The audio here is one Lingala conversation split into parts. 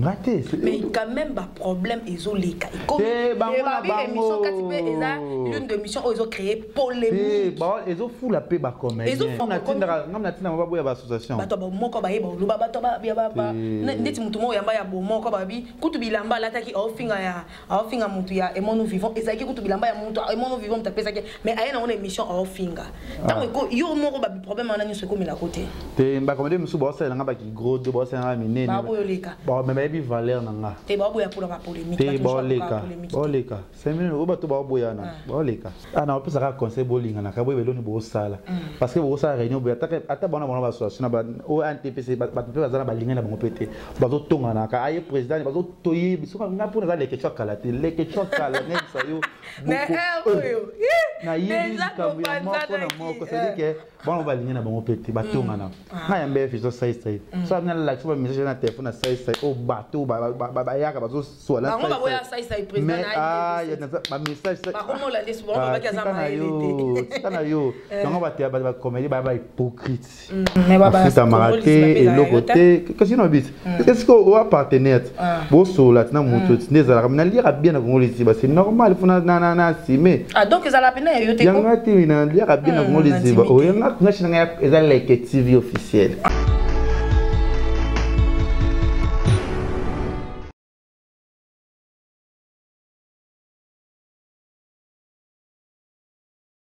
Raté. Mais quand même, bah problème, ils ont les cas. Comme l'émission, l'une de missions, ils ont créé polémique. Ils ont fou la paix, bah comme. Ils ont fou la paix. On a dit on va boire l'association. Bah toi, bah moi, bah bah le baba, toi bah bah. N'est-ce que tout le monde yamba ya bon, moi bah bi. Kutu bilamba la taki ofinga mutu ya et moi nous vivons. Et ça qui kutu bilamba ya mutu et moi nous vivons taper ça qui. Mais ailleurs on a une émission ofinga. Donc yo moi bah problème on a ni ce comme la côté. Te bah comme des monsieur boss là ngaba qui gros de boss là miné. Bah boyo leka. Bah mais bi valeur nanga. Te bah boya pour la polémique. Te bah leka. 5 minutes au bato bah boya na. Bah leka. Ah non, on peut ça conseil bowling na ka boya beloni bo sala. Parce que bo sala réunion boya ata bona bona association ba o NTPC ba pe bazana ba linga na bango pété. Bazo tonga na ka aye président bazo toyi biso nga pour na leke chokala te leke chokala ne ça yo. Mais na yeli kambu ya moko c'est dire que bon on va linga na bango pété ba tonga na. Na ya mbé fiso sai so na la so message na téléphone na sai o bato ba yaka bazo so la sai. Ba boya sai président na. Ah ya na ba message sai. Ba comment la décision ba ka za ma été. Kana yo. Donc on va te ba comédie ba hypocrite. Mais baba ça m'a raté et le côté qu'est-ce qu'on dit? Qu'est-ce qu'on va partenaire? Bon so là na moto nezala na lire bien na ngolisi ba c'est normal faut na simer. Ah donc ça la peine yo te. Yanga ti na lire bien na ngolisi ba o yanga ngashina eza like TV officiel.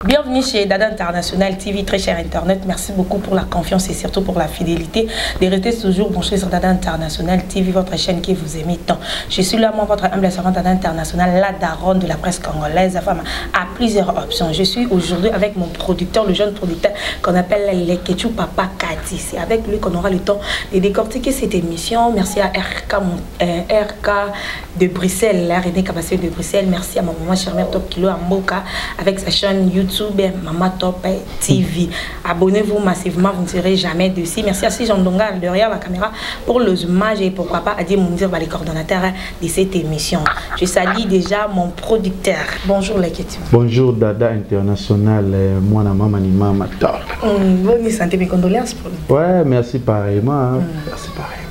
Bienvenue chez Dada International TV, très cher Internet. Merci beaucoup pour la confiance et surtout pour la fidélité de rester toujours branché sur Dada International TV, votre chaîne qui vous aime tant. Je suis là, moi, votre humble servante Dada International, la daronne de la presse congolaise. La femme a plusieurs options. Je suis aujourd'hui avec mon producteur, le jeune producteur qu'on appelle Leketchou Papa Kati. C'est avec lui qu'on aura le temps de décortiquer cette émission. Merci à RK de Bruxelles, la René Cabassé de Bruxelles. Merci à ma maman Charmère Top Kilo Amboka avec sa chaîne YouTube. Maman Top TV. Abonnez-vous massivement, vous ne serez jamais dessus. Merci à Jean Donga derrière la caméra pour le zoomage et pourquoi pas à dire les coordonnateurs de cette émission. Je salue déjà mon producteur. Bonjour Leketchou. Bonjour Dada International, moi na maman ni maman Top. Bonne santé, mes condoléances. Ouais, merci pareillement. Merci pareillement.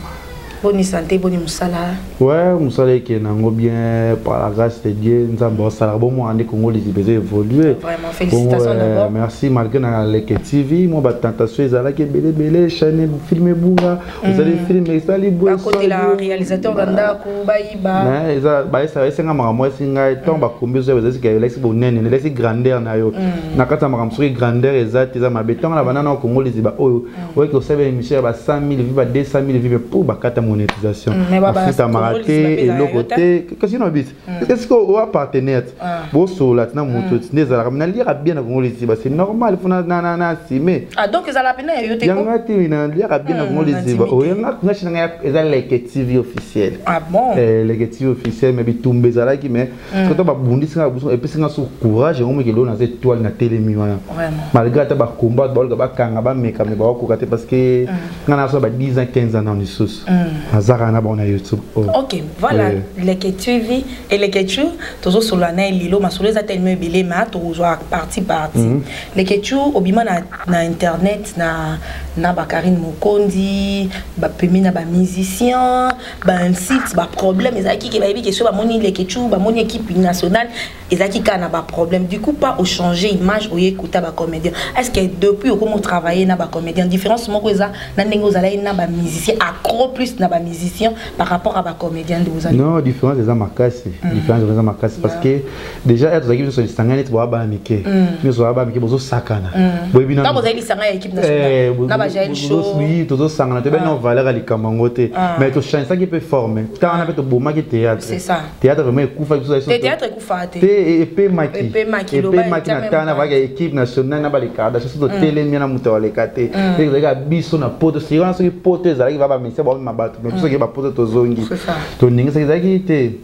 Bonne santé, bonne moussala. Ouais, moussala qui est bien par la grâce de Dieu. Nous avons ça bon moi en Congo les besoins évoluer. Vraiment félicitations d'abord. Merci malgré na Leke TV, moi ba tentation ezala ke belé chaîne filmer bunga. Vous allez filmer ça les bois. À côté la réalisateur d'Anda ko baïba. Mais ça va senga moi singa ton ba combien vous avez que laisse bonene, laisse grandeur na yo. Na kata makamsuri grandeur exact za mabeton la banana au Congo les ba oyo. Ouais que ça va émission ba 100 000 vues ba 200 000 vues pour ba kata monétisation. Ça m'a raté et le côté qu'est-ce qu'on dit? Qu'est-ce qu'on va partenaire? Bon so là na moto nezala na lire bien na ngolisi ba c'est normal faut na simer. Ah donc ça la peine yo te. Yanga ti na lire bien na ngolisi ba o yanga ngashina eza like TV officiel. Ah bon? Like TV officiel mais bitumbe zala ki mais quand ba bundisa et puis singa sur courage on me kelo na cette toile na télémi wana. Vraiment. Malgré ta ba combat ba kanga ba meka me ba ko kate parce que ngana so ba 10 ans 15 ans dans les sources. YouTube. Ok, voilà, Leketchou et Leketchou, toujours sur l'année Lilo, ma soulez a tellement belé, mais toujours parti. Leketchou, obima na internet, na Bakarine Mokondi, ba pemina ba musicien, ba un site, ba problème, ezaki ki ba yebi question ba moni Leketchou, ba moni équipe nationale, ezaki ka na ba problème. Du coup, pas au changer image, au écouter ba comédien. Est-ce que depuis au comment travailler na ba comédien, différence mo ko eza na ndenge ozala na ba musicien accro plus na ba musicien par rapport à ma comédienne de vous. Non, différence des amarcases. Différence des amarcases parce que déjà être équipe sur les sanganes tu vois pas miké. Nous sommes pas miké bozo sakana. Boy bina. Quand vous avez les sanganes équipe nationale. Na ba jail show. Oui, toujours sangana. Tu ben non valeur à l'ikamangote. Mais tu changes ça qui peut former. Tu as un peu de boma qui théâtre. C'est ça. Théâtre vraiment kufa ça. Théâtre kufa. Et maki. Et maki na tana va équipe nationale na ba les cadres. C'est tout télé mia na muto les kate. Et les gars biso na poto. C'est vraiment ce qui poto ça qui va pas mais c'est bon ma batte. Mais ce qui va poto tozongi. Ton ninga c'est ça qui était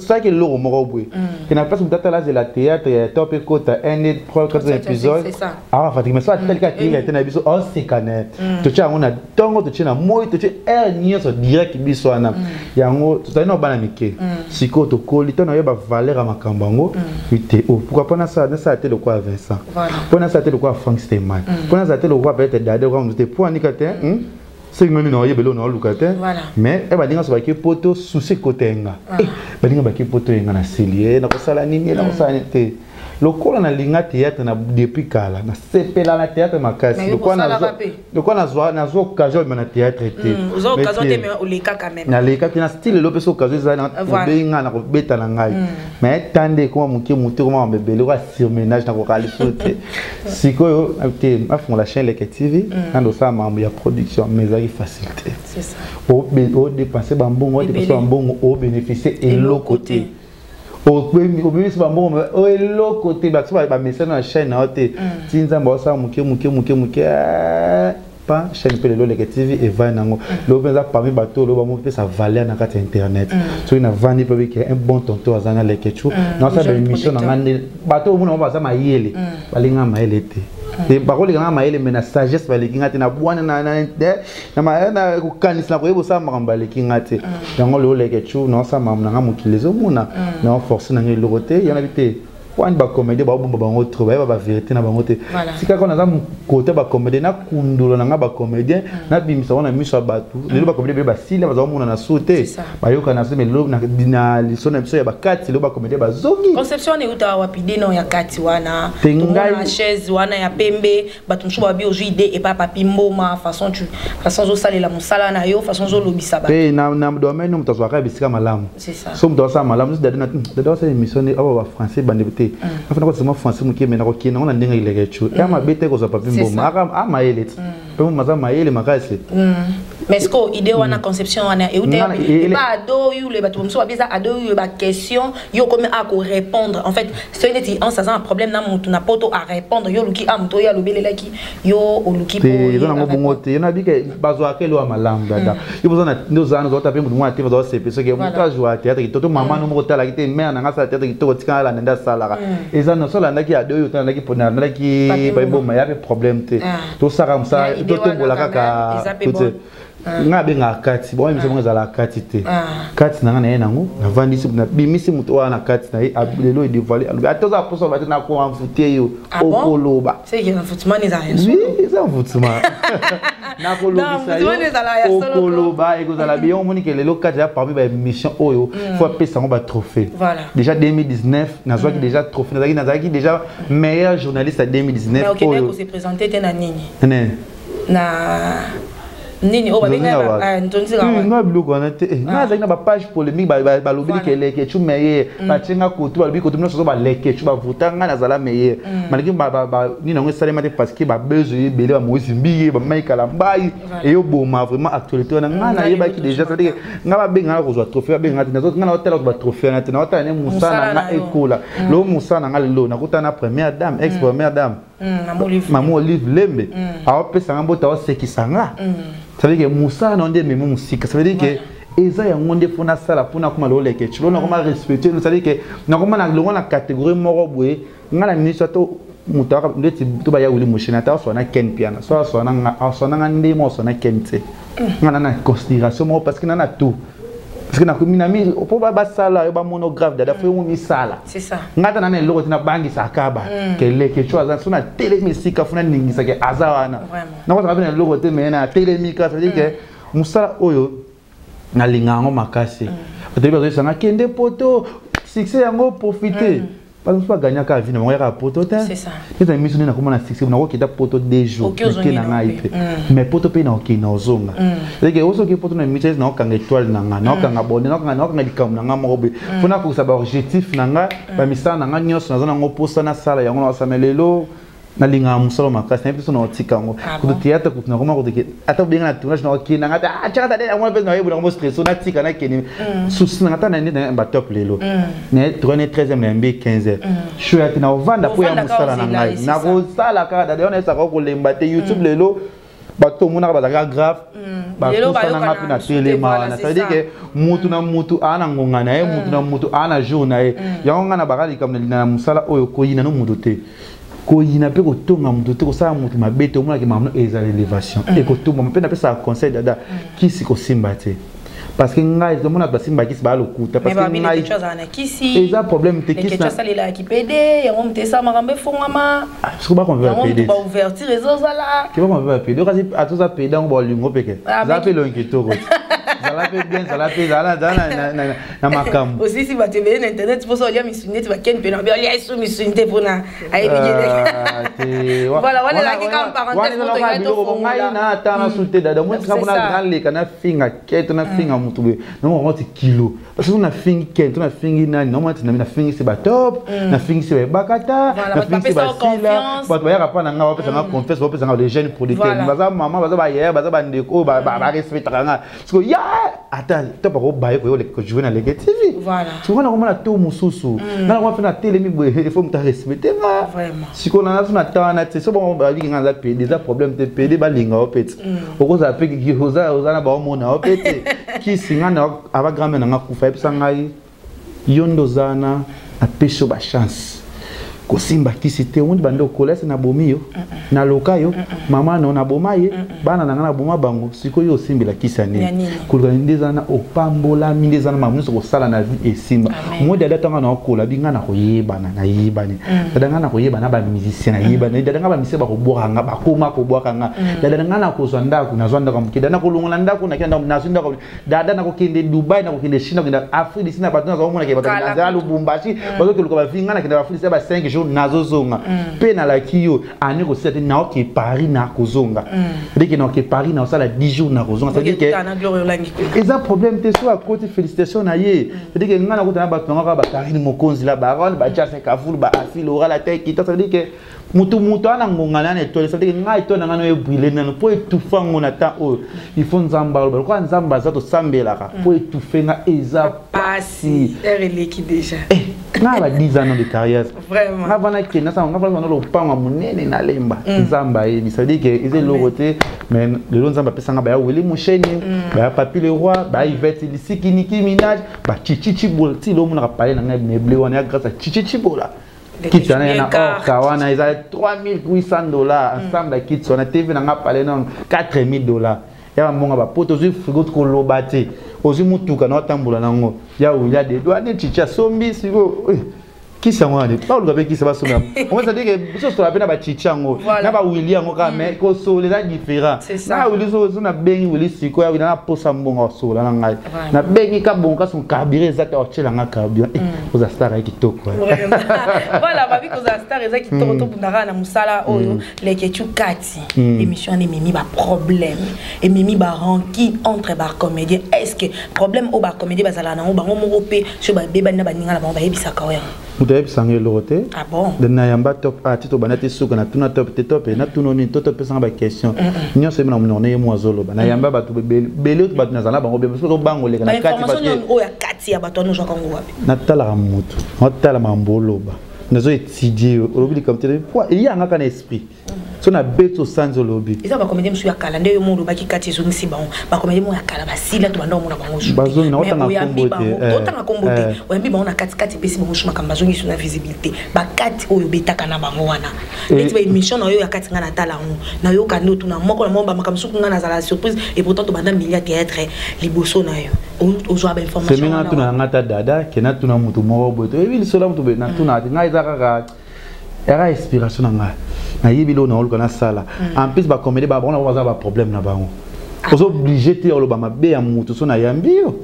ça qui est lourd au bruit. Il n'a pas de date là de la théâtre top écoute un et 3 épisodes. Ah Fatigue mais ça tel cas qu'il était na biso on se connaît. Tu as on a tongo tu na moi tu es nier so direct biso na. Yango tu as no bana mike. Siko to kolito na yeba valeur à makambango. Pourquoi pas na ça été le quoi Vincent. Pour na ça été le quoi Frank Steeman. Pour na ça été le quoi peut-être Dade comme c'était pour Nikate c'est que nous avons besoin de locataire mais elle va dire que c'est poto sous ce côté nga va dire que poto nga na celier na ko sala nini na ko sala te lokola na linga théâtre na depuis kala na sepela na théâtre makasi lokola na zo occasion na théâtre te zo occasion te mais o leka quand même na leka na style lope so occasion za na benga na ko beta na ngai mais tande ko muke mutu ko ma bebele ko surménage na ko kali sote sikoyo te afon la chaîne Leke TV ando sa membre ya production mais ça facilité c'est ça au dépenser bambongo dépenser bambongo au bénéficier et l'autre côté au bénéficier bambongo au l'autre côté ba so ba message na chaîne na hote tinza ba sa muke pas chaîne pelelo Leke TV et va nango lo benza parmi bateau lo ba mo pesa valeur na carte internet so ina vandi pe que un bon tonton azana Leke Chu na sa émission na ngande bateau mo na ba za mayele balinga mayele te et par contre les maïle mais na sagesse va les kingate na bwana na kukanisa ko yebosa makamba les kingate yango le Leke Chu na sa mamna nga mukilizo muna na force na ngelo côté yana bité pour une comédie ba bomba bango trouver ba vérité na bango te sika ko na za côté ba comédie na kundulo na nga ba comédien na bimisa wana miso batu lelo ba comédie ba sile ba za muna na sauter ba yoka na se melo na lisona biso ya ba kati lelo ba comédie ba zongi conception ne uta wapide no ya kati wana na chaise wana ya pembe batu msho ba bi ozu idée et pas papi mboma façon zo salela musala na yo façon zo lobisa ba pe na domaine no mutazo ka bisika malamu c'est ça so mutazo sa malamu dada sa émission ni aba français bande afana ko sema français muke mena ko kina ona ndenge Leke Chu ya mabete ko za papi mboma aka mayele pe mo maza mayele makasi mais est-ce que idée wana conception wana et pas ado yu le batu mso babisa ado yu ba question yo comme a ko répondre en fait c'est une en ça un problème na mutu na poto à répondre yo luki amto ya lobelela ki yo oluki po yo na ngobongo te yo na bike bazo akelo wa malamu dada yo bozana ndozana zo tape mutu mwa te bazo sepe so ke mutu ajwa théâtre ki toto mama no mo tala ki te mère na ngasa théâtre ki to tikala na nda sala eza no sola ndaki ado yo tala ki pona ndaki ba bomba ya problème te to saka msa to tombola kaka nga benga kati bon miso monga la kati te kati na na nango na vandisi na bimisi muto wana kati na lelo e dévoiler atoza poso ba na ko amfutie yo okoloba c'est que amfutement ni za yeso oui c'est amfutement na kolobisa yo okoloba e kozala bien on moni que lelo kati ya parmi ba mission oyo faut pesa ngo ba trophée déjà 2019 na zwa ki déjà trophée na zaki déjà meilleur journaliste à 2019 oyo mais ok se présenter te na nini na nini o babenga ntonzi ka nga blogo na te nga za na ba page polémique ba lobeli ke Leke Chu meilleur ba tsenga kotu ba lobi kotu no so ba Leke Chu ba vuta nga na zala meilleur maliki ba ni nango salema te parce que ba besoin belé ba moisi mbiye ba maikala mbai et yo boma vraiment actualité na nga na yeba ki déjà ça dire nga ba benga ko zo trophée ba benga na zo nga na hôtel ba trophée na te na hôtel ne musana nga ekola lo musana nga lelo na kutana première dame ex première dame maman Olive Lembe a pesa ngbo ta osekisanga. Ça veut dire que Moussa n'a pas de musique. Ça veut dire que Eza ya ngonde fona sala pona kuma lo Leke Chu. On a comment respecter. Ça veut dire que na comment na catégorie moro boye ngala ministre to mutaka ndeti to ba ya uli moshina ta so na ken piano. So na ndemo so na kente. Ngana na considération mo parce que na tout. Parce que na minami po ba sala ba monographe dada fo mu sala. C'est ça. Ngata na loko tina bangi sakaba ke Leke Chu azan so na télémisika fona ningisa ke azawana. Na ko na loko te mena télémika ça veut dire que musala oyo na lingango makasi. Peut-être que ça na kende poto succès yango profiter. Parce que gagner ka vie na ngora poto te. C'est ça. Et ça mission na comment na succès na ko kita poto des jours. Mais poto pe na ok na ozonga. C'est que oso ke poto na mission na okanga étoile na nga, na okanga bonne, na okanga likam na nga mobe. Fona ko sa ba objectif na nga, ba misala na nga nyos na zona ngo posta na sala yango na samelelo. Na linga musalo makasi na biso na otika ngo ko théâtre ko na koma ko deke ata benga na tournage na okina ngata chaka ta ngwa pesa na yebu na mo stress na tika na keni susi na ngata na ni ba top lelo ne tourner 13e na mb 15e show ya tina ovanda po ya musala na ngai na ko sala ka da ona sa ko lemba te YouTube lelo bato mona ba za grave ba ko sana ngapi na tele ma na ça veut dire que mutu na mutu ana ngonga na ye mutu na mutu ana jour na ye yango ngana bakali kam na musala oyo ko yina no mutu te ko yina pe ko tonga mutu te ko sa mutu mabete omona ke mamno eza l'élévation et ko tonga mpe na pesa conseil dada kisi ko simba te parce que ngai tout le monde a passé mbaki ba le coup parce que ngai quelque chose en kisi et ça problème te kisi quelque chose ça là qui pédé et on te ça marambe fongama ce que ba qu'on veut pédé on va ouvertir les autres là que ba qu'on veut pédé kasi à tout ça pédé on va lingo peke ça fait le inquiéto ça la fait bien ça la fait na makam aussi si va te ver internet pour ça il y a missionné tu vas ken pe na bien il y a sous missionné pour na ai voilà voilà là qui comme parenthèse pour te to ngai na tana souté dada moi ça bona dans kana finga keto na finga mutube non on ti kilo parce que on a fingi keto na fingi nani non moi na fingi c'est ba top na fingi c'est ba bakata na fingi c'est ba sila ba to ya ka pana nga wapesa nga confesse wapesa nga les jeunes producteurs baza maman baza ba hier baza ba ndeko ba respecter nga parce que ya attends to pas ko baye ko le jouer na Leke TV voilà souvent na komona to mususu na ko fena télé mi il faut me respecter nga vraiment si ko na na tana c'est so bon ba bi nga za pédé des problèmes te pédé ba linga opet okoza pe ki oza na ba mona opet ki singa na aba grand-mère na kufa epsa ngai yondo zana a peso ba chance ko simba kisi te wundi bando kolese na bomiyo na lokayo mama no na bomaye bana na boma bango siko yo simbi la kisani kulga ndeza na opambola mindeza na mamuso ko sala na vie esimba modi ada tanga na kola binga na koyebana na yebani dada na koyebana ba musicien na yebana dada nga ba mise ba ko boka ba koma ko boka nga dada nga na ko zwanda ku na zwanda ka mukida na ko lungola ndako na kenda na zwanda ko dada na ko kende Dubai na ko kende China ko kende Afrique sina ba tuna ko mona ke ba na Lubumbashi ba ko luka ba vinga na kenda Afrique ba 5 nazozonga pe na la kiyo ani ko sete na ke Paris na kozonga dès na ke Paris na sala 10 jours na kozonga c'est dire que et ça problème te so à côté félicitations na ye c'est dire que ngana ko na ba tonga ba Karine Mokonzi la baronne ba Charles Kafulu ba Afil aura la tête qui c'est dire que mutu ana ngongana na étoile c'est dire que ngai to na ngano e briller na po étouffa ngona ta o il faut nzamba ba ko nzamba za to sambela ka po étouffer na eza pasi elle qui déjà na ba 10 ans de carrière vraiment na bana ke na sa na bana lo panga munene na lemba nzamba e ça dit que ils le roté mais le nzamba pesa nga ba ya weli musheni ba papi le roi ba Yvette Lisiki Nicki Minaj ba chichichi bol ti lo muna parler na meublé wana grâce à chichichi bola kit na na kawana ils a $3,800 ensemble kit on a TV na nga parler non $4,000 ya monga ba poto zu frigo ko lobate ozi mutuka na tambula nango ya uya de douane chicha sombi siko qui ça moi pas le gars qui ça va sommer on va dire que ça soit bien ba chicha ngo na ba William ngo ka mais ko so les différents na William so na bengi William siko ya na posa mbonga so la ngai na bengi ka bonga son carburant exact o chela nga carburant aux star qui toko voilà ba bi ko star exact qui toko to bundara na musala oyo leke chukati émission ni mimi ba problème et mimi ba ranking entre ba comédien est-ce que problème au ba comédien bazala na o bango mo pe so ba beba na ba ninga na ba yebisa ka oya Mutaib sangé l'oroté. Ah bon? De Nayamba top ah tito banati souka na tuna top top na tunoni toto pesa ba question. Nyo se na munone ye moazolo ba Nayamba ba to bele to ba na zala bango be so bango le na kati parce que information o ya kati ya bato no jwa kango wapi. Na tala mutu. Na tala mambolo ba. Nazo étudier au lobby comme télé. Quoi il y a un esprit. So na beto sanzo lobby. Isa ba comédien msu ya kala ndeyo mundu ba kikati zo ngisi ba. Ba comédien mo ya kala ba sila to banda muna bango. Bazo na otanga kombote. Otanga kombote. Oyambi ba ona kati kati pesi ba shuma kamba zo ngisu na visibilité. Ba kati oyo betaka na bango wana. Beti ba émission na yo ya kati ngana tala ngo. Na yo kando tuna moko na momba makamsu ngana za la surprise et pourtant to banda milliard théâtre liboso na yo. Ozo ba information. C'est maintenant tuna ngata dada kena tuna mutu moko boto. E bi sola mutu be na tuna ngai za ka era inspiration nga na yibilo na oluka na sala en plus ba comédie ba bona ba problème na bango ozo obligé te oloba mabe ya mutu so na yambio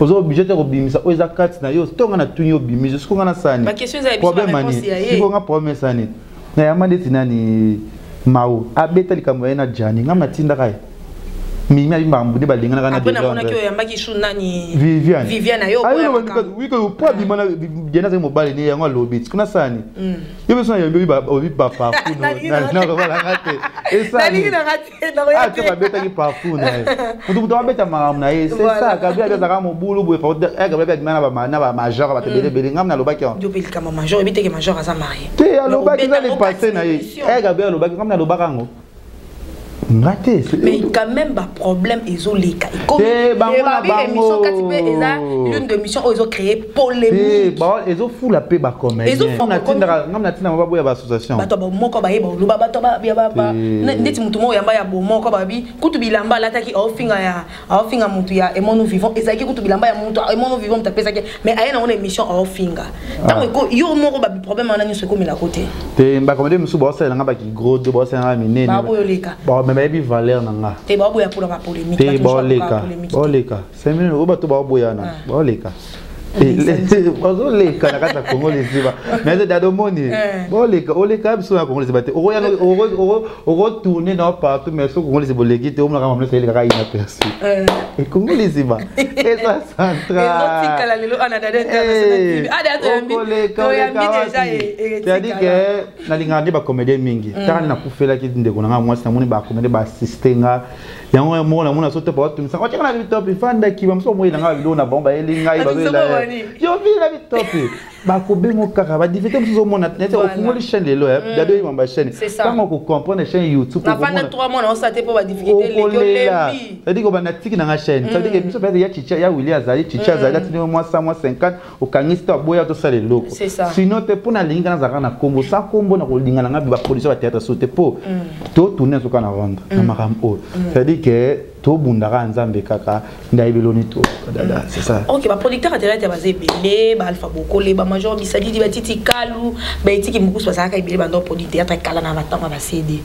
ozo obligé te kobimisa oza kati na yo tonga na tunyo bimisa siko na sani ba question za biso réponse ya ye siko nga problème sani na yamande tinani mau abeta likambo na jani ngam na tinda kai mimi abimba mbude balingana kana de après na kyo yambaki shunani Viviane yo ayo wiko po bimana jena ze mobile ni yango lobit kuna sani yo beso na yambi ba obi ba pafu na ko bala ngate esa ni na ngate na yo ate ba beta ki pafu na mutu mutu abeta maram na ye c'est ça kabia beta ka mobulu bo fa e kabia beta na ba major ba te bele ngam na lobaki on yo pili kama major ebite ke major asa marié te ya lobaki za le passé na ye e kabia lobaki ngam na lobaka ngo Ngate. Mais quand même ba problème ils ont les cas. Comme émission l'une de mission ils ont créé polémique. Ils ont fou la paix ba comme. Ils ont on a tina ba boya ba association. Ba to ba moko ba yeba luba ba to ba ba ndeti mutu mo yamba ya bo moko ba bi kutu bilamba la taki ofinga mutu ya et nous vivons et ça qui kutu bilamba ya mutu et nous vivons ta pesa mais aya na on émission ofinga. Tant que yo moko ba problème na nyuso comme la côté. Te ba comme musu ba sala nga ba ki gros de ba sala minene. Ba boyo leka. Ba mais valeur nanga te ba boya pour la polémique te boleka 5 minutes oba to ba boya na boleka boleka na kata Congo les ziba mais dado moni boleka oleka biso na Congo les ziba te o tourner dans partout mais so Congo les boleki te omna kama mlesa ile kaka ina perso et Congo les ziba et ça central et kala lelo ana dada international ada to yambi déjà c'est-à-dire que na lingandi ba comédien mingi tala na kufela ki ndeko na moi na moni ba comédien ba assister yango mona mona sote pa tu misa kwa na top fanda ki bamso moyi na ngalo na bomba elinga iba bela yo vi na top ba ko be mo kaka ba difficulté mso mona nete o fungoli chaîne lelo dado yi mamba chaîne kama ko comprendre chaîne YouTube na fanda 3 mois na osate po ba difficulté le lebi c'est-à-dire ko ba na tiki na chaîne c'est-à-dire que mso peut ya chicha ya Willy Azali chicha Azali tini moi 100 moi 50 o kangista boya to sale loko sinon te pona linga na zaka na kombo sa kombo na ko linga na ba production ba théâtre sauter po to tourner so kana rendre na makambo c'est-à-dire que tout bundara nzambe kaka ndaibeloni to dada c'est ça. OK ba producteur a direct basé belé ba Alpha Bokole ba major bisadi di batiti kalu ba etiki mukusu basaka ibele ba ndo producteur kala na matanga ba CD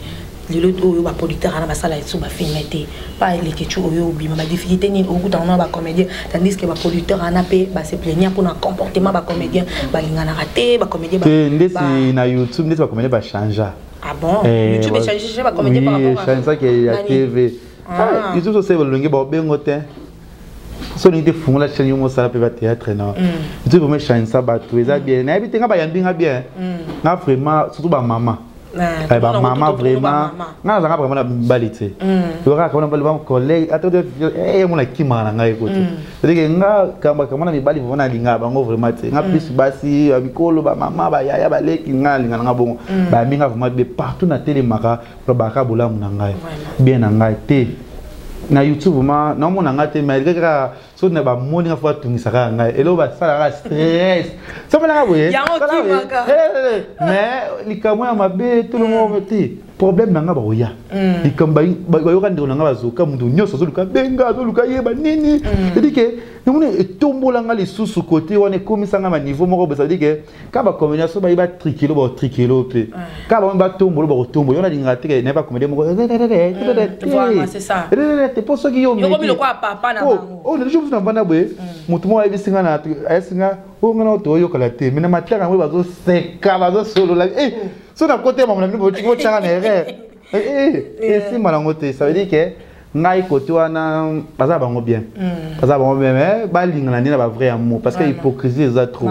lelo to ba producteur ana basala etsu ba filmete pa ile kechu oyo bima ba difficulté ni okuta na ba comédien tandis que ba producteur ana pe ba se plaignant pour un comportement ba comédien ba lingana raté ba comédien ba ndesi na YouTube ndesi ba comédien ba changer. Ah bon YouTube est changé ba comédien par rapport à ça qui la TV. Ah, ils ont aussi le ba bengote. So ni te fungula chaîne yo mo sala pe ba théâtre non. Tu peux me changer ça ba tout ça bien. Na bitenga ba yambinga bien. Na vraiment surtout ba maman. Ba maman vraiment. Na za vraiment na balité. Yo ka kona bali ba collègue attendez mo na kimana ngai ko. C'est-à-dire nga kamba kama na mibali vona linga bango vraiment te. Nga plus basi bikolo ba maman ba yaya ba leki nga linga nga bongo. Ba minga vraiment be partout na télé maka pro ba ka bola mu ngai. Bien na ngai te. Na YouTube ma na mona ngate malgré ka so na ba moni nga fa tungisa ka ngai elo ba sala stress so mala ka boye mais likamo ya mabe tout le monde te problème na nga ba oya likamba ba yo ka ndiko na nga bazoka mundu nyoso zo luka benga zo luka yeba nini c'est-à-dire que nous etombola nga lisusu côté on est komisa nga ma niveau moko ça veut dire que ka ba combinaison ba iba trikilo pe ka ba tombolo ba tombo yo na linga te ne ba comédie moko voilà c'est ça te poso ki yo comme le quoi papa na bango oh le jour na bana boye mutu mo ayi singa na asinga o ngana to yo kala te mina mataka ngwe bazo seka bazo solo la so na côté mama na mbo tingo changa na si malango te ça veut dire que ngai côté wana baza bango bien mais ba lingana ni na ba vrai amour parce que hypocrisie za trop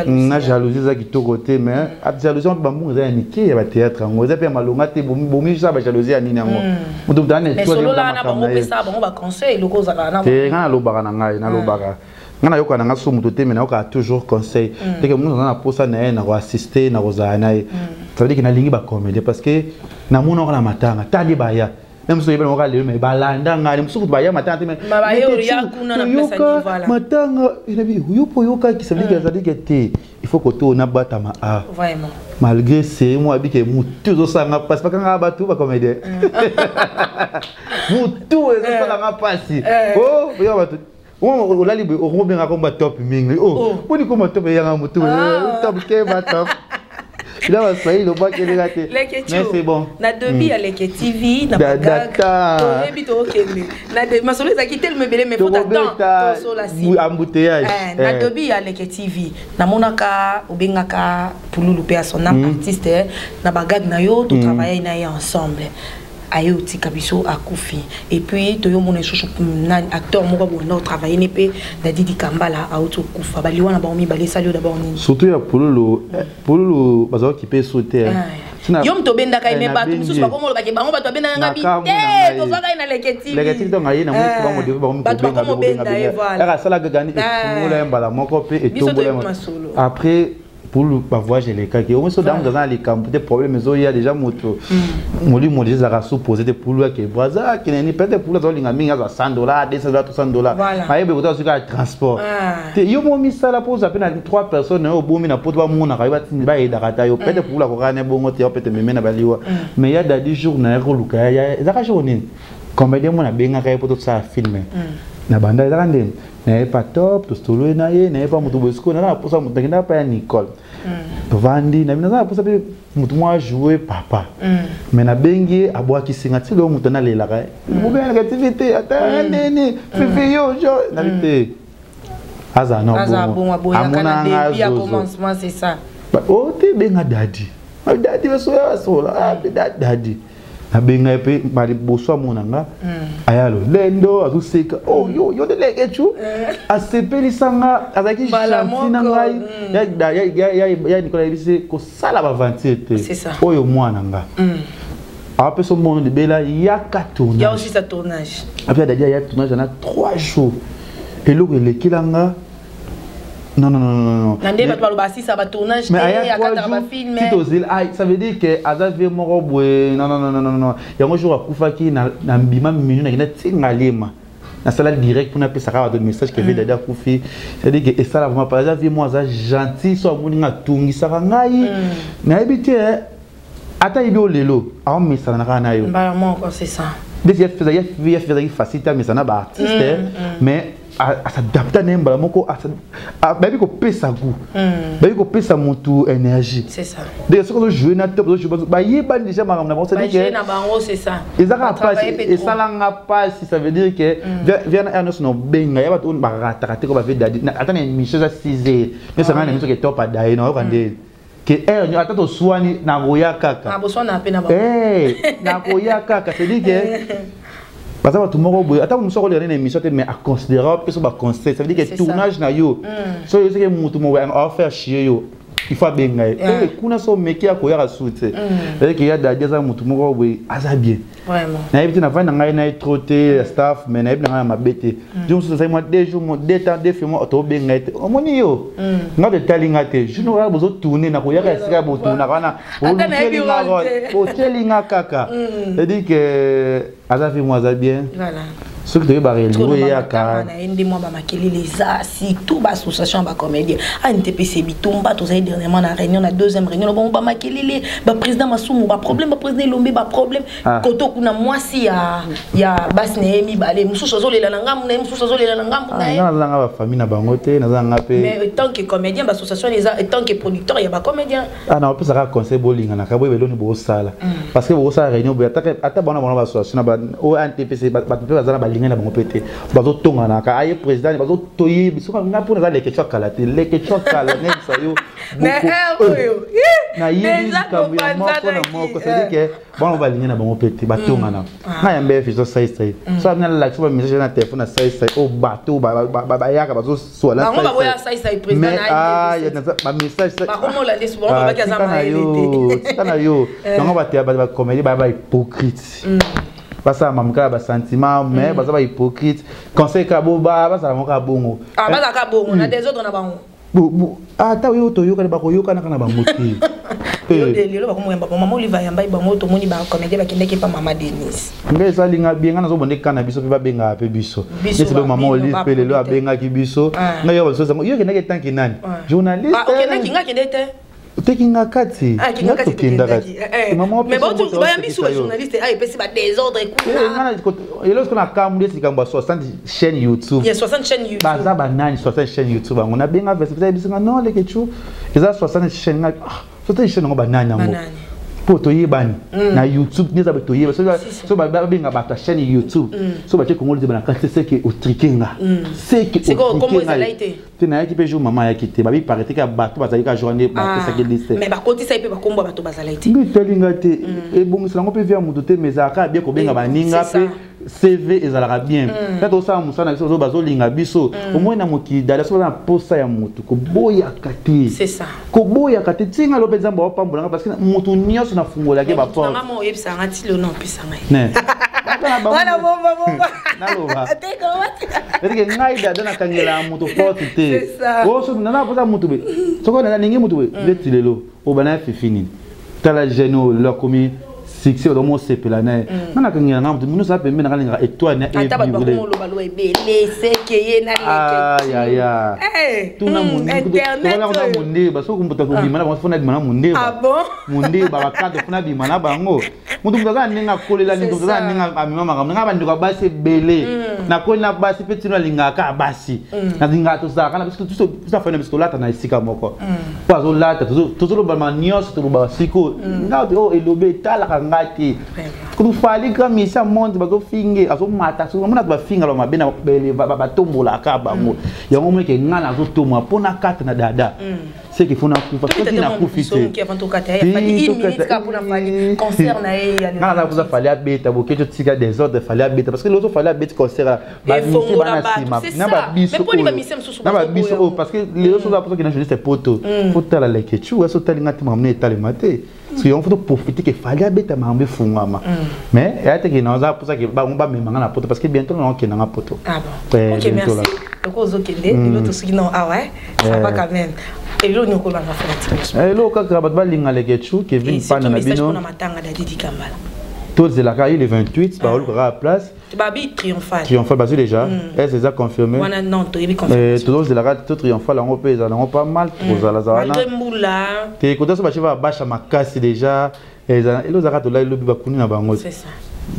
na jalousie za kitoko te mais jalousie ba mbungu za niki ya théâtre ngo za pe malonga te bomi ça ba jalousie ya nini ngo mutu dane to solo la na bango pesa bango ba conseil loko za na te ngana lo baka na ngai na lo baka ngana yoka na ngaso mutu te mais na yoka toujours conseil te que mutu na posa na na assister na roza na ça veut dire que na lingi ba comédie parce que na mona na matanga tali ba ya même si on a mais balanda ngani musuku baya matanga mais matanga il a dit yupo yoka qui ça veut dire que il faut que tu na bata ma vraiment malgré c'est moi bi que mutu zo sanga passe pas quand ba tout ba comédie mutu zo sanga passe oh yo ba tout on l'a libre on bien comme top mingi oh on dit comme top ya mutu top ke ba top. Là, on va le bac et les ratés. Mais c'est bon. Na debi à l'Eke TV, na bagage. On est bito okende. Na de ma solo za quitter le mebele mais faut attendre. To so la si. Embouteillage. Na debi à l'Eke TV. Na monaka obengaka pululu pe à son artiste na bagage na yo to travailler na yo ensemble. Ayo tika biso akufi et puis to yo mona chouchou na acteur moko bon travailler ne pe na Didi Kambala auto kufa bali wana ba mi bali salio d'abord ni surtout ya pululu bazo qui peut sauter yom to benda ka ime batu mususu ba komo ba ke bango batu benda nga bi te to zaka ina leketi to ngai na mo ba mo de ba mo batu komo benda e voilà era sala gagani et fungula mbala moko pe et tombola après pour le voyage les cas qui au moins so dans les camps des problèmes il y a déjà moto moli moli ça raso poser des pour le que braza qui n'est peut-être pour la linga minga $100 $200 $300 mais il y a aussi le transport yo mo mi ça la pose à peine 3 personnes au bout mina poto ba mona ka ba ida kata yo peut-être pour la ko kana bongo te peut-être même na baliwa mais il y a des jours na ko luka ya za ka jone combien mo na benga ka poto ça filmer na banda ida kande n'est pas top, tout ce que n'est pas mon toubosco, n'a pas pour ça, mon n'a pas Nicole. Vandi, n'a pas pour ça, moi jouer papa. Mais n'a bengi à boire qui s'engage, le mouton à l'éla. Vous avez une activité, attendez, fais yo, je n'avais pas. Azan, bon, à mon commencement, c'est ça. Oh, t'es bien à daddy. Daddy va se daddy. Abenga epe mali boso monanga ayalo lendo azuseka oh yo de lekechu asepelisanga azaki chanti na ngai ya Nicolas Elise ko sala ba vantete oyo mwana nga après son monde de bela ya tournage. Il y a aussi sa tournage. Après il y a tournage en a 3 jours et là il est kilanga non. Nandé va parler bassi ça va tournage et il y a 4 va filmer. Ça veut dire que Azavé moro boy non. Il y a un jour à Koufaki na mbima minu na kina tingalema. Na sala direct pour na pesa ka de message que veut dada Koufi. Ça veut dire que ça là vraiment pas Azavé moi ça gentil so moninga tungi ça ngai. Na habité ata ibo lelo a message na kana yo. Ba moi encore c'est ça. Des il faisait facile mais ça na ba artiste mais à s'adapter à n'importe moko à baby ko pesa goût baby ko pesa montu énergie c'est ça dès ce que jouer na top je bah yeba déjà maram na bon c'est dire que c'est ça et ça pas et ça langa pas si ça veut dire que vient Ernest no benga ya bato ba rater ko ba veut dadi attends une mission à 6h mais ça na mission que top à dai no kande que nyo atato swani na boya kaka na boswana pe na ba na boya kaka c'est dire que parce que tout le monde attends nous sommes dans une émission mais à considérer que ça va considérer ça veut dire que tournage na yo so yo c'est que tout le monde va faire chier yo il faut bien et kuna so meki akoya ka soute c'est que y a des gens tout le monde oui asa bien vraiment na éviter na vendre ngai na trotter staff mais na éviter na mabete donc ça moi 2 jours 2 temps 2 films auto bien ngai omoni yo na de talinga te je n'aurai besoin tourner na koya ka sika bo tourner kana o telinga kaka c'est dire que asa fait moi ça bien voilà ce que tu veux barrer le ya ka na ende moi ba makeli les asi tout ba association ba comédien a NTPC bitumba to ça dernièrement na réunion na deuxième réunion bon ba makeli les ba président Masumu ba problème ba président Lombe ba problème koto kuna mwasi ya bas Nehemi ba les mususu zo lela ngam na mususu zo lela ngam na na ba famille na bango te na zanga pe mais tant que comédien ba association les tant que producteur ya ba comédien non peut ça conseil bolinga na ka bo beloni bo sala parce que bo sala réunion bo ata bona ba association ba o NTPC ba na bango pété bazo tonga na ka aye président bazo toyi biso nga pour na les questions kala te les questions kala ne ça yo na yeli ka bu na moko c'est dire que bon on va ligner na bango pété ba tonga na na ya mbé fiso sai so na la so message na téléphone na sai o bateau ba ya ka bazo so la sai ba ya sai président na ya na ba message ba comment la des souvent ba ka za ma elité kana yo donc on va te ba comédie ba hypocrite pas ça mamka ba sentiment mais ba ça ba hypocrite conseil ka boba ba ça mamka bongo ba za ka bongo na des autres na bango ta yo to yo ka ba ko yo kana kana ba moti yo de lelo ba ko moyamba ba mama Oliver yamba ba moto moni ba comédie ba kindeki pa mama Denise ngai ça linga bien ngana zo bonde kana biso pe ba benga pe biso c'est le maman Oliver pe lelo abenga ki biso ngai yo so yo kindeki tanki nani journaliste kindeki nga kindete Tekinga kati. Kinga kati. Mais bon, tu vas mis sur les journalistes. Ah, et puis c'est pas désordre. Et lorsqu'on a camé, c'est comme 60 chaînes YouTube. Il y a 60 chaînes YouTube. Baza banane 60 chaînes YouTube. On a bien investi. Peut-être non les ketchup. Ils ont 60 chaînes. Ah, 60 chaînes on banane amour. Pour toyer ban na YouTube ni za toyer so ba benga ba ta chaîne YouTube. So ba che Congo de banaka c'est que au trikinga. C'est comment ça l'a été. Tu n'as qui peut jouer maman ya kité ba bi paraît que bato ba za ka journée ba ça que liste. Mais ba koti ça peut ba kombo bato ba za l'a été. Mais telinga te et bon ça on peut via mudote mais ça ka bien ko benga ba ninga pe CV ezalaka bien. Quand on ça musana so bazo linga biso au moins na moki dala so na posa ya mutu ko boya kati. C'est ça. Ko boya kati tinga lo pezamba wa pambola parce que mutu nyos na fungola ke ba porte. Maman oyebisa ngati le nom pisanga. Ne. Voilà bomba. Naloba. C'est que ngai dada na kangela mutu forte te. C'est ça. Oh so nana posa mutu be. Soko na ningi mutu be. Letilelo. O bana fini. Tala geno leur commis succès dans mon sepelana. Nana kangela mutu muno sa pembe na kalinga étoile na ata ba ko lo balo ebele sekeye na leke. Ya. Tuna mundi. Tuna mundi ba so kumbuta ko bimana ba fona bimana mundi ba. Ah bon? Mundi ba bakado fona bimana bango. Mutu mutaza ninga kolela ni mutaza ninga amima makambo nga banduka basi bele. Na ko na basi petino lingaka basi. Na dinga to za kana biso to sa fana biso lata na isika moko. Pa zo lata to zo ba manios to ba siko. Nga o elobe tala kangati. Ku fali ka misa monde ba go finge azo mata so mona ba finga ba mabena bele ba tombola ka bango. Yango meke ngana zo tomwa pona kata na dada. C'est qu'il faut na kufa parce que na kufite. Qui avant tout kata ya fali une minute ka pour fali concert na ye ya. Nga na kuza fali abeta bo kejo tika des ordres fali abeta parce que l'autre fali abeta concert ba misi bana sima. Na ba biso. Na ba biso parce que les autres sont pour que na journée c'est poto. Faut tala le kechu so tali ngati mamne tali mate. Si on faut profiter que fali abeta mambe fungama. Mais il y a que na za pour ça que ba on ba memanga na poto parce que bientôt on kena na poto. Ah bon. OK, merci. Donc aux autres l'autre ceux qui non ah ouais. Ça va quand même. Et là nous collons la et là quand rabat ba linga le kechu Kevin pana na bino. On matanga da Didi Kambala. Tous de la caille le 28 par la place. Babi triomphal. Triomphal basé déjà. Est-ce déjà confirmé? Voilà non, tu es confirmé. Tous de la caille tout triomphal on peut on pas mal pour ça là. Malgré moula. Tu écoutes ça va bacha makasi déjà et là zakatu là lobi bakuni na bango. C'est ça.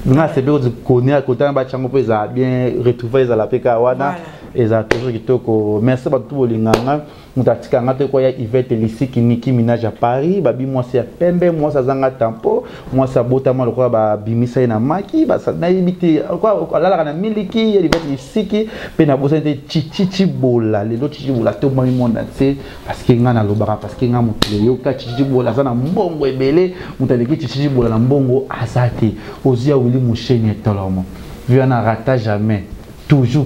Nga c'est bien de connaître côté ba chango peut ça bien retrouver za la peka wana et ça toujours kitoko. Merci ba tout bolinganga. Mutatika ngate kwa ya Yvette Lisiki Nicki Minaj à Paris babi moi c'est pembe moi ça zanga tempo moi ça botama le quoi ba bimisa na maki ba ça na ibiti quoi la na miliki Yvette Lisiki pe na bosa te chichi bola le lo chichi bola to moi monde c'est parce que nga na lobara parce que nga mutile yo ka chichi bola ça na mbongo ebele mutaleki chichi bola na mbongo azati ozia wili musheni etolomo vu na rata jamais toujours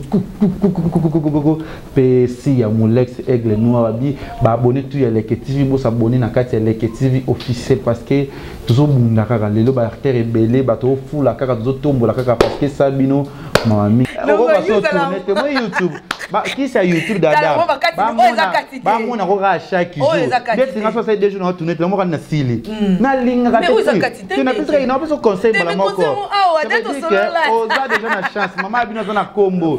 si ya Molex Aigle Noir bi ba abonné tout ya Leke TV bo s'abonner na kati ya Leke TV officiel parce que toujours bunda kaka lelo ba artère ebele ba to fula kaka toujours tombola kaka parce que Sabino mami on va sur tourner moi YouTube ba qui c'est YouTube dada ba mona ko ga chaque jour dès que nga so déjà na tourner mo kana sili na linga ka tu na pesa ina pesa conseil bala moko o za déjà na chance mama bino na kombo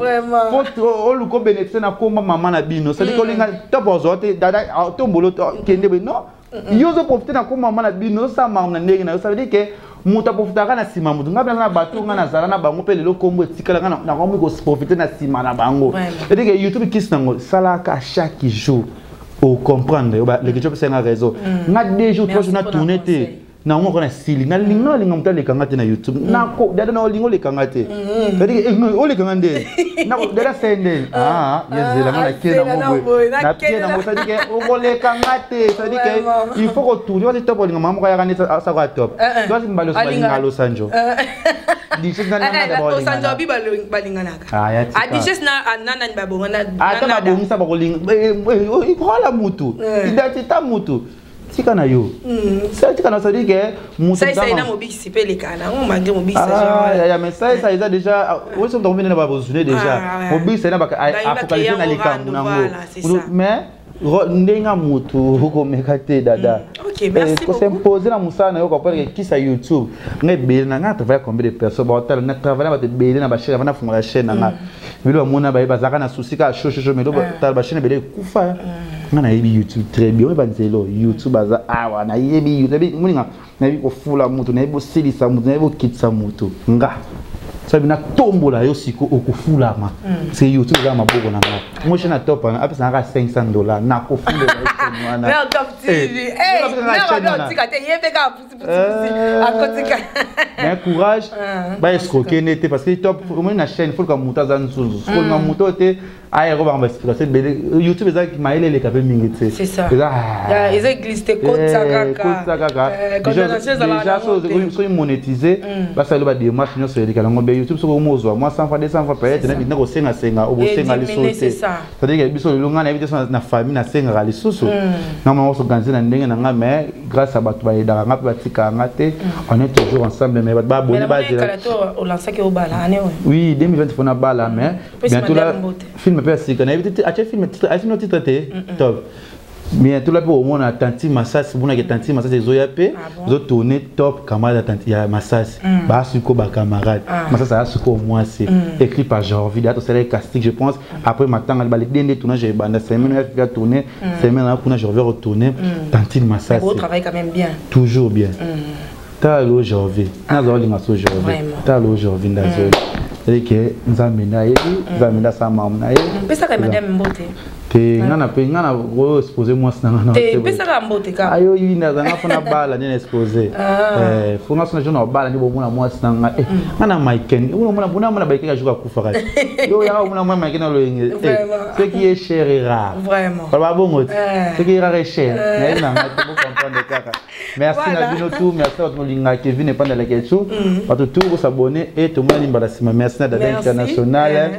faut oluko bénéficier na kombo mama na bino c'est que linga topozote dada tombolo kende non yo zo profiter na kombo mama na bino ça mama na ndenge na ça veut dire que muta profitaka na sima mutu ngabela na bato nga na zala na bango pe lelo kombo etikala nga na kombo ko profiter na sima na bango c'est dire que YouTube kiss nango salaka chaque jour au comprendre les gens c'est un réseau nga 2 jours 3 jours na tourner te na ngo na sili na linga mta le kangate na YouTube na ko dada na lingo le kangate c'est dire que o le kangande na dada sende yezela na kena ngo na kena ngo c'est dire que o le kangate c'est dire que il faut que tourner tu top linga mamu ka ya kanisa sa kwa top doit mbalo sa linga lo sanjo dices na na da sanjo bi balinga naka dices na nana babonga na ata babonga ba ko linga i kola mutu identité mutu tika na yo ça tika na ça dit que mutu ça ina mobisi pe le kana on mangue mobisi ça ya mais ça eza déjà on se domine na ba besoin déjà mobisi na ba focaliser na likambo nango mais ndenga mutu huko mekate dada OK merci beaucoup s'imposer na musana yo kwa qui ça YouTube ngai bele na nga travailler combien de personnes ba hotel na travailler ba te bele na ba chaîne na funga la chaîne na bilo mona ba zaka na souci ka show mais lo ba ba chaîne bele kufa nga na yebi YouTube très bien ba nzelo YouTube aza awa na yebi YouTube muninga na yebi ko fula mutu na yebi silisa mutu na yebi kitsa mutu nga sabi na tombola yo siko okufulama c'est YouTube za maboko na nga moi je na top na apesa na $500 na kofula na Welcome TV na tika te yebeka a kotika mais courage ba escroquer nete parce que top moi na chaîne faut que muta za nsuzu faut que muto te ay ko ba explication YouTube za maile le kabe mingi te c'est ça ya ils existent kotsa kaka déjà so monétiser ba ça le ba démarche nyo so yelika ngo YouTube soko mozwa moi 100 fois 200 fois peut-être na ko senga obosenga lisote c'est-à-dire que biso longa na éviter na famille na senga lisoso na mo so ganze na ndenge na nga mais grâce à Batoubaye Daranga, on est toujours ensemble. Mais oui, 2020, on a bala, mais bientôt là, film peut film titre top. Bientôt là, pour moi, on a Tanti Massas, on a Tanti Massas, les Zoyapé, ils ont tourné top camarade Tanti Massas, Basuko, camarade. Massas, ça a ce qu'au moins c'est écrit par Jorvi, c'est le casting, je pense. Après, maintenant, on a le dernier tournage, j'ai bandé, c'est même là tourner, c'est même là qu'on a Jorvi retourné, Tanti Massas. Vous travaillez quand même bien. Toujours bien. T'as l'eau Jorvi, t'as l'eau Jorvi, t'as l'eau Jorvi, c'est que nous avons mené, nous avons mené ça, mais ça, madame Mbote. Ngana exposé moi sana pesa ka mbote ka ayo yina zanga fona bala ni exposé fona sona jona bala ni bomuna moi sana ngana maiken mona baike ka joka kufa kati yo ya mona moi maiken lo yenge ce qui est cher est rare vraiment pas bon ce qui est rare est cher mais na ngati vous comprendre kaka merci na bino tout merci à tout linga Kevin et pendant la question à tout vous s'abonner et tout le monde imbalasima merci na Dada International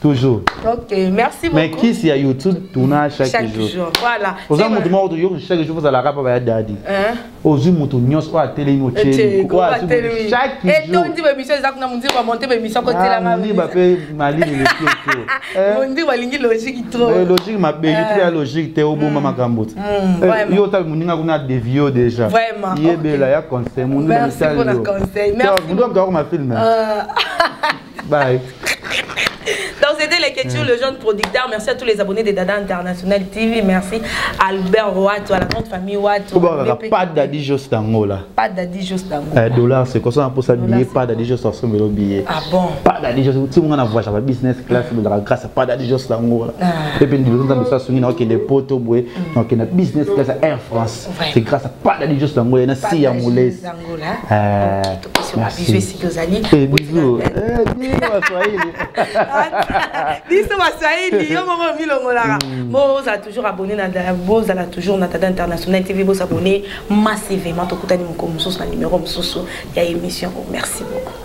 toujours. Ok, merci beaucoup. Mais qui c'est à YouTube tourne chaque jour. Voilà. Aux hommes de chaque jour vous allez rappeler Dadi. Aux hommes de Nyos ou à télé chaque jour. Et donc dis émission ça qu'on a monté monter émission côté la mali ba pe mali le pied. On dit walingi logique trop. Logique ma bé très logique te au bon mama kambote. Yo ta muninga kuna devio déjà. Vraiment. Yebe la ya conseil mon merci pour le conseil. Merci. Vous doit encore ma film. Bye. Donc c'était les questions, le jeune producteur. Merci à tous les abonnés de Dada International TV. Merci à Albert Watt, à la grande famille Watt. Pas d'Adi Jos Tango là. Pas d'Adi Jos Tango. Dollar, c'est comme ça pour ça billet. Pas d'Adi Jos sur le billet. Ah bon? Pas d'Adi Jos. Si on a voyage avec business class, grâce à pas d'Adi Jos Tango là. Et puis nous avons ça sur les poteaux boué. Donc notre business class Air France. C'est grâce à pas d'Adi Jos Tango. Il y a si à mouler. Merci. Bisous Zali. Bisous. Bisous Swahili, yo momo milongola. Vous êtes toujours abonné vous allez toujours na Dada International TV, vous abonnez massivement to kutani mko mususu na numéro mususu ya émission. Merci beaucoup.